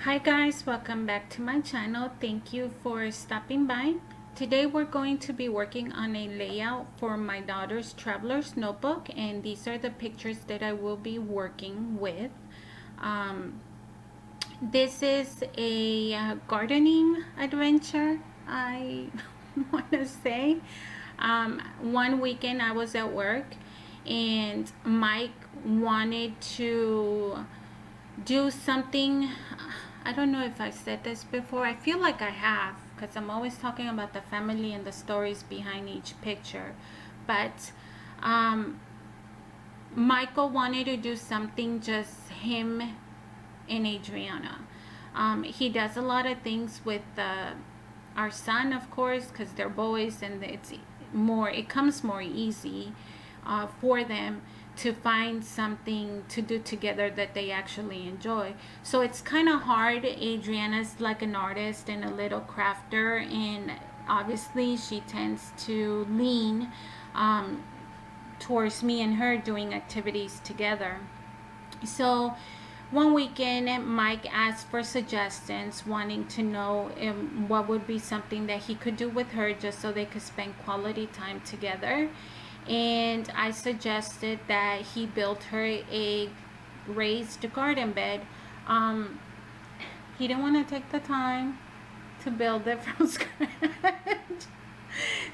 Hi guys, welcome back to my channel. Thank you for stopping by. Today we're going to be working on a layout for my daughter's traveler's notebook, and these are the pictures that I will be working with. This is a gardening adventure, I want to say. One weekend I was at work and Mike wanted to do something. I don't know if I said this before. I feel like I have, because I'm always talking about the family and the stories behind each picture. But Michael wanted to do something just him and Adriana. He does a lot of things with our son, of course, because they're boys, and it comes more easy for them to find something to do together that they actually enjoy. So it's kind of hard. Adriana's like an artist and a little crafter, and obviously she tends to lean towards me and her doing activities together. So one weekend Mike asked for suggestions, wanting to know what would be something that he could do with her just so they could spend quality time together. And I suggested that he build her a raised garden bed. He didn't want to take the time to build it from scratch.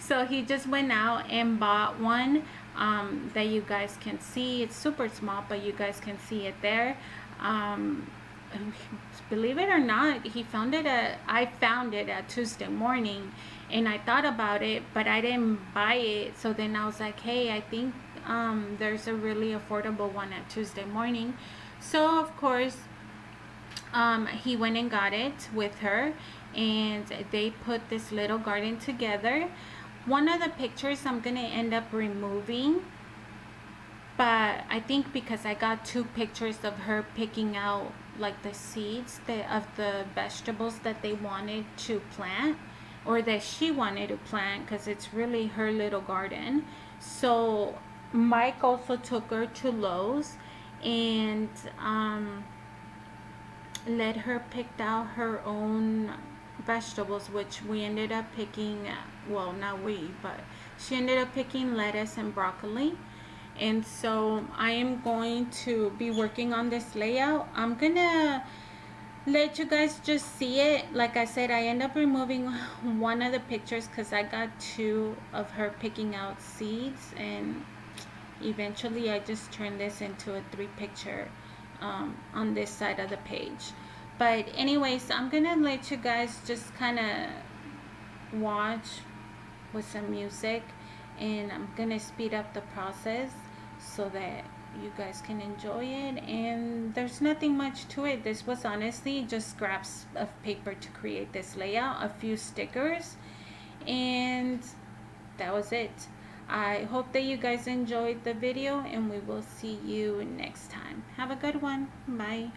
So he just went out and bought one that you guys can see. It's super small, but you guys can see it there. Believe it or not, I found it at Tuesday morning, and I thought about it, but I didn't buy it. So then I was like, hey, I think there's a really affordable one at Tuesday morning. So of course he went and got it with her, and they put this little garden together. One of the pictures I'm gonna end up removing, but I think because I got two pictures of her picking out like the seeds of the vegetables that they wanted to plant, or that she wanted to plant, because it's really her little garden. So Mike also took her to Lowe's and let her pick out her own vegetables, which we ended up picking, well, not we, but she ended up picking lettuce and broccoli. And so I am going to be working on this layout. I'm gonna let you guys just see it. Like I said, I end up removing one of the pictures because I got two of her picking out seeds, and eventually I just turned this into a 3-picture on this side of the page. But anyways, I'm gonna let you guys just kind of watch with some music, and I'm gonna speed up the process so that you guys can enjoy it. And there's nothing much to it. This was honestly just scraps of paper to create this layout, a few stickers, and that was it. I hope that you guys enjoyed the video, and we will see you next time. Have a good one. Bye.